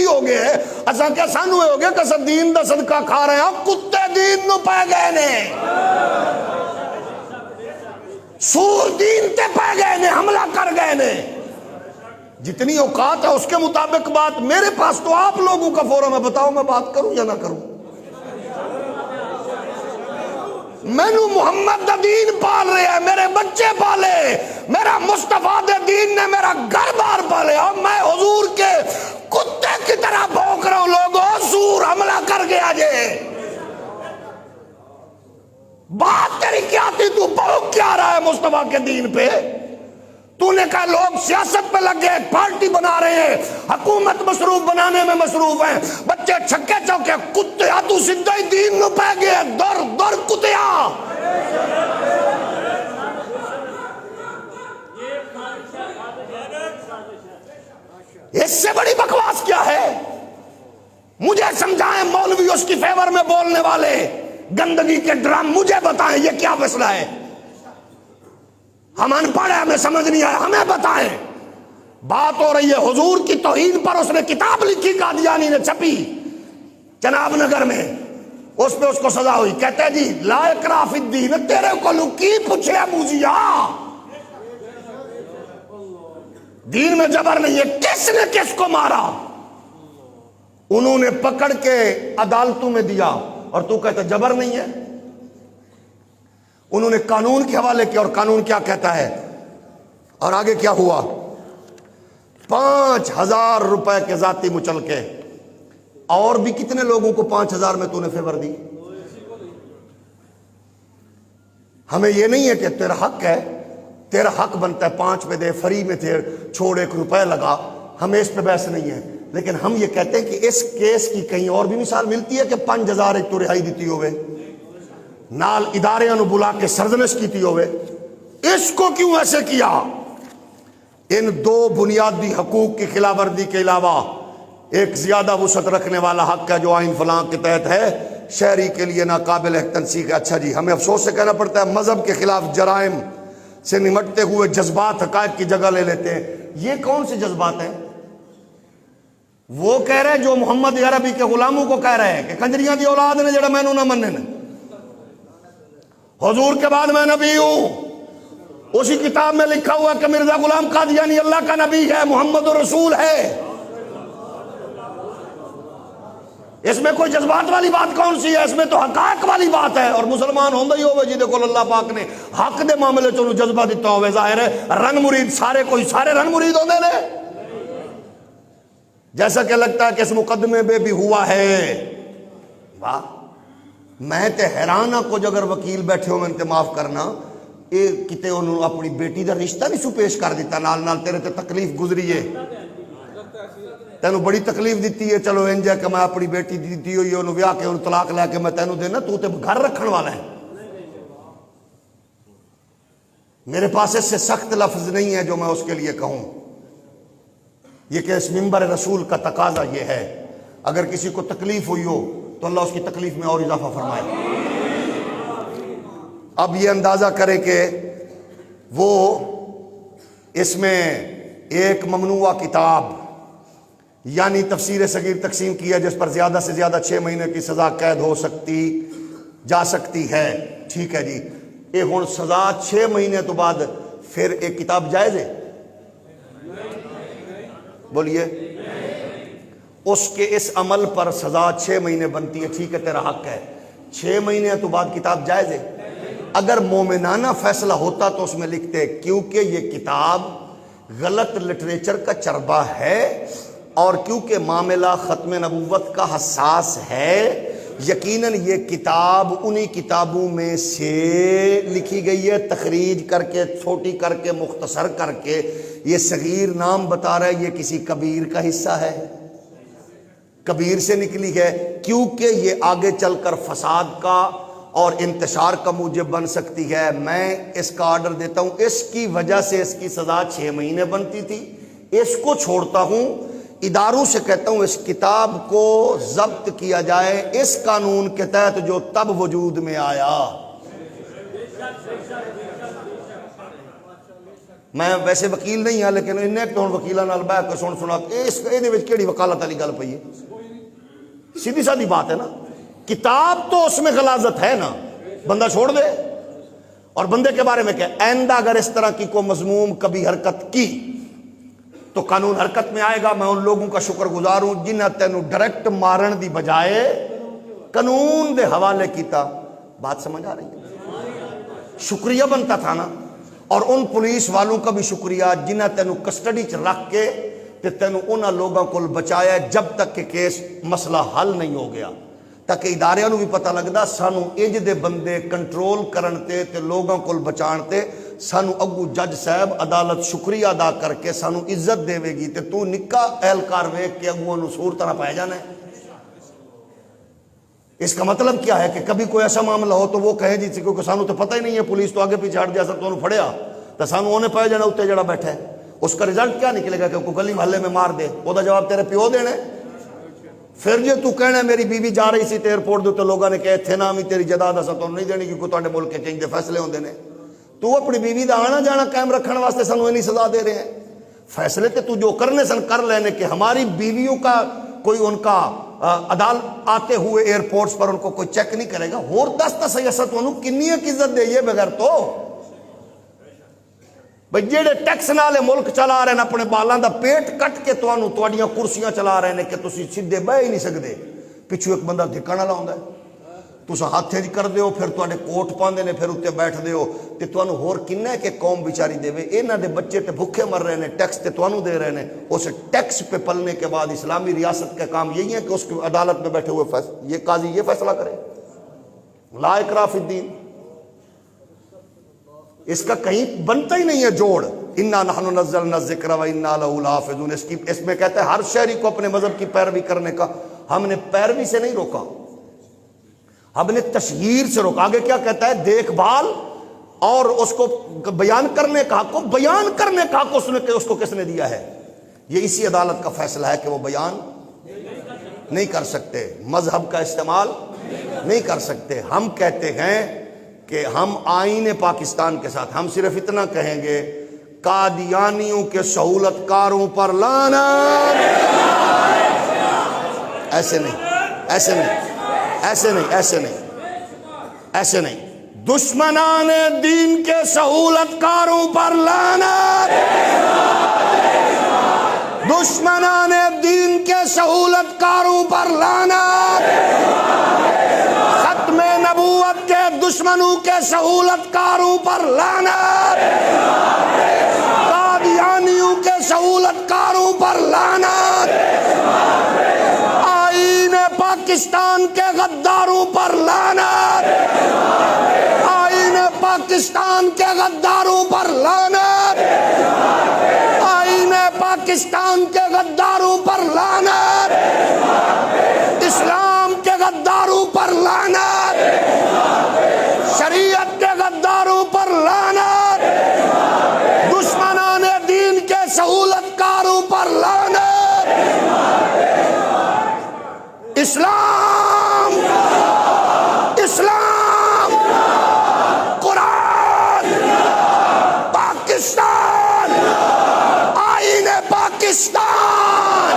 ہو گئے اساں کہ سانو ہو گیا کہ دین دا صدقہ کھا رہے ہیں کتے دین نو پہ گئے نے سور دین تے پہ گئے نے حملہ کر گئے نے جتنی اوقات ہے اس کے مطابق بات میرے پاس تو آپ لوگوں کا فورم ہے بتاؤ میں بات کروں یا نہ کروں مینو محمد دا دین پال رہے ہیں میرے بچے پالے میرا مصطفیٰ دے دین نے میرا گھر بار پالے اور میں حضور کے کتے کی طرح بھونک رہا ہوں لوگوں سور حملہ کر گیا جے بات تیری کیا تھی تو بھونک کیا رہا ہے مصطفیٰ کے دین پہ تو نے کہا لوگ سیاست پہ لگ گئے پارٹی بنا رہے ہیں حکومت مصروف بنانے میں مصروف ہیں بچے چھکے چوکے کتیا تو سدھا ہی دین نو پہ گئے دور دور کتیا اس سے بڑی بکواس کیا ہے مجھے سمجھائیں مولوی اس کی فیور میں بولنے والے گندگی کے ڈرام مجھے بتائیں یہ کیا مسئلہ ہے ہم ان پڑھ ہیں ہمیں سمجھ نہیں آیا ہمیں بتائیں بات ہو رہی ہے حضور کی توہین پر اس نے کتاب لکھی قادیانی نے چھپی جناب نگر میں اس پہ اس کو سزا ہوئی کہتے ہیں جی لا اکراہ فی الدین تیرے کو لکی پوچھے ابوزیا دین میں جبر نہیں ہے کس نے کس کو مارا انہوں نے پکڑ کے عدالتوں میں دیا اور تو کہتا جبر نہیں ہے انہوں نے قانون کے حوالے کیا اور قانون کیا کہتا ہے اور آگے کیا ہوا 5,000 روپے کے ذاتی مچلکے اور بھی کتنے لوگوں کو 5,000 میں تو نے فیور دی ہمیں یہ نہیں ہے کہ تیرا حق ہے تیرا حق بنتا ہے 5 پہ دے فری میں تھے چھوڑ 1 روپے لگا ہمیں اس پہ بحث نہیں ہے لیکن ہم یہ کہتے ہیں کہ اس کیس کی کہیں اور بھی مثال ملتی ہے کہ 5,000 ایک تو رہائی دیتی ہوئے نال ادارے انو بلا کے سرزنش کیتی ہوئے اس کو کیوں ایسے کیا ان 2 بنیادی حقوق کی خلاف ورزی کے علاوہ ایک زیادہ وسعت رکھنے والا حق ہے جو آئین فلاں کے تحت ہے شہری کے لیے ناقابل تنسیق ہے اچھا جی ہمیں افسوس سے کہنا پڑتا ہے مذہب کے خلاف جرائم سے نمٹتے ہوئے جذبات حقائق کی جگہ لے لیتے ہیں یہ کون سے جذبات ہیں وہ کہہ رہے ہیں جو محمد عربی کے غلاموں کو کہہ رہے ہیں کہ کنجریاں دی اولاد نے جڑا مینوں نہ مننے نے حضور کے بعد میں نبی ہوں اسی کتاب میں لکھا ہوا کہ مرزا غلام قادیانی اللہ کا نبی ہے محمد رسول ہے اس میں کوئی جذبات والی بات کون سی ہے اس میں تو حقائق والی بات ہے اور مسلمان ہوندہ ہی ہوئے جی دیکھو اللہ پاک نے حق دے معاملے چونو جذبہ دیتا ہوئے ظاہر ہے رنگ مرید سارے کوئی سارے رنگ مرید ہوندے نے جیسا کہ لگتا ہے کہ اس مقدمے میں بھی ہوا ہے واہ میں تے حیران ہاں کچھ اگر وکیل بیٹھے ہو میں تے معاف کرنا یہ کتے انہوں اپنی بیٹی دا رشتہ نہیں سو پیش کر دیتا نال نال تیرے تے تکلیف گزری ہے تینوں بڑی تکلیف دیتی ہے چلو انجا کہ میں اپنی بیٹی دیتی ہوئی انہوں ویاہ کے انہوں طلاق لے کے میں تینوں دینا تو تے گھر رکھن والا ہے میرے پاس اس سے سخت لفظ نہیں ہے جو میں اس کے لیے کہوں یہ کہ اس منبر رسول کا تقاضا یہ ہے اگر کسی کو تکلیف ہوئی ہو تو اللہ اس کی تکلیف میں اور اضافہ فرمائے اب یہ اندازہ کرے کہ وہ اس میں ایک ممنوعہ کتاب یعنی تفسیر صغیر تقسیم کیا جس پر زیادہ سے زیادہ 6 مہینے کی سزا قید ہو سکتی جا سکتی ہے ٹھیک ہے جی یہ ہوں سزا 6 مہینے تو بعد پھر ایک کتاب جائز ہے بولیے اس کے اس عمل پر سزا 6 مہینے بنتی ہے ٹھیک ہے تیرا حق ہے 6 مہینے تو بعد کتاب جائز ہے اگر مومنانہ فیصلہ ہوتا تو اس میں لکھتے کیونکہ یہ کتاب غلط لٹریچر کا چربہ ہے اور کیونکہ معاملہ ختم نبوت کا حساس ہے یقیناً یہ کتاب انہی کتابوں میں سے لکھی گئی ہے تخریج کر کے چھوٹی کر کے مختصر کر کے یہ صغیر نام بتا رہا ہے یہ کسی کبیر کا حصہ ہے کبیر سے نکلی ہے کیونکہ یہ آگے چل کر فساد کا اور انتشار کا موجب بن سکتی ہے میں اس کا آرڈر دیتا ہوں اس کی وجہ سے اس کی سزا 6 مہینے بنتی تھی اس کو چھوڑتا ہوں اداروں سے کہتا ہوں اس کتاب کو ضبط کیا جائے اس قانون کے تحت جو تب وجود میں آیا میں ویسے وکیل نہیں ہاں لیکن انہیں کہ ہوں وکیلاں نال بیٹھ کے سن سنا یہ کیڑی وکالت والی گل پئی ہے؟ سیدھی سادھی بات ہے نا. کتاب تو اس میں غلاظت ہے نا، بندہ چھوڑ دے. اور بندے کے بارے میں کیا، آئندہ اگر اس طرح کی کوئی مذموم کبھی حرکت کی تو قانون حرکت میں آئے گا. میں ان لوگوں کا شکر گزار ہوں جنہیں تینوں ڈائریکٹ مارن دی بجائے قانون دے حوالے کیتا. بات سمجھ آ رہی ہے؟ شکریہ بنتا تھا نا. اور ان پولیس والوں کا بھی شکریہ جنہیں تینوں کسٹڈی چ رکھ کے تے تینوں انہاں لوگوں کو بچایا جب تک کہ کیس مسئلہ حل نہیں ہو گیا، تاکہ اداریاں نو بھی پتہ لگدا سانو انج دے بندے کنٹرول کرن تے لوگاں کو بچان تے سانو اگو جج صاحب عدالت شکریہ ادا کر کے سانو عزت دے گی تے تو نکا اہلکار ویکھ کے اگو نو سور طرح پایا جانا ہے. اس کا مطلب کیا ہے کہ کبھی کوئی ایسا معاملہ ہو تو وہ کہے جی کیونکہ سانو تو پتہ ہی نہیں ہے، پولیس تو آگے پیچھے ہٹ گیا سب تو انہوں پھڑیا تو سانو انہیں پایا جانا اتنے جڑا بیٹھا ہے. اس کا رزلٹ کیا نکلے گا کہ کوئی گلی محلے میں مار دے، وہ دا جواب تیرے پیو دینا ہے. پھر جی تو کہنا میری بیوی جا رہی سی تے ایئرپورٹ دے تے لوگوں نے کہے تھے نا بھی تیری جائیداد اساں تو نہیں دینی کیونکہ تواڈے ملک کے چنج دے فیصلے ہوندے نے. تو اپنی بیوی دا آنا جانا قائم رکھنے واسطے سانو اتنی سزا دے رہے ہیں. فیصلے تے تو جو کرنے سن کر لینے کہ ہماری بیویوں کا کوئی ان کا عدالت آتے ہوئے ایئرپورٹس پر ان کو کوئی چیک نہیں کرے گا. اور دس سیاست انہوں کنی عزت دے یہ بغیر تو بھئی جیڑے ٹیکس نالے ملک چلا رہے ہیں اپنے بالاں دا پیٹ کٹ کے توانوں تواڈیاں کرسیاں چلا رہے ہیں کہ تسی سیدھے بہ ہی نہیں سکدے. پچھو ایک بندہ دھکن والا ہوندا ہے، تسا ہاتھ وچ کر دیو پھر تواڈے کوٹ پاندے نے پھر اتنے بیٹھ دیو تے توانوں ہور کنا ہے کہ قوم بیچاری دے. انہاں دے بچے تے بھوکے مر رہے ہیں، ٹیکس تے توانوں دے رہے ہیں. اس ٹیکس پہ پلنے کے بعد اسلامی ریاست کا کام یہی ہے کہ اس کی عدالت میں بیٹھے ہوئے یہ قاضی یہ فیصلہ کرے. لا اکراہ فی الدین اس کا کہیں بنتا ہی نہیں ہے جوڑ. انا نحن نزلنا الذکر و انا لہ لحافظون. اس میں کہتا ہے ہر شہری کو اپنے مذہب کی پیروی کرنے کا. ہم نے پیروی سے نہیں روکا، ہم نے تشہیر سے روکا. آگے کیا کہتا ہے؟ دیکھ بھال اور اس کو بیان کرنے کا حق، بیان کرنے کا حق اس کو کس نے دیا ہے؟ یہ اسی عدالت کا فیصلہ ہے کہ وہ بیان نہیں کر سکتے، مذہب کا استعمال نہیں کر سکتے. ہم کہتے ہیں کہ ہم آئین پاکستان کے ساتھ ہم صرف اتنا کہیں گے قادیانیوں کے سہولت کاروں پر لعنت. ایسے نہیں، ایسے نہیں، ایسے نہیں، ایسے نہیں، ایسے نہیں. دشمنان دین کے سہولت کاروں پر لعنت. دشمنان دین کے سہولت کاروں پر لعنت. ختم نبوت کے دشمنوں کے سہولت کاروں پر لعنت. قادیانیوں کے سہولت کاروں پر لعنت. آئین پاکستان کے غداروں پر لعنت. آئین پاکستان کے غداروں پر لعنت. آئین پاکستان کے غداروں پر لعنت. اسلام کے غداروں پر لعنت. شریعت کے غداروں پر لعنت. دشمنان دین کے سہولت کاروں پر لعنت. اسلام، اسلام، قرآن، پاکستان، آئین پاکستان.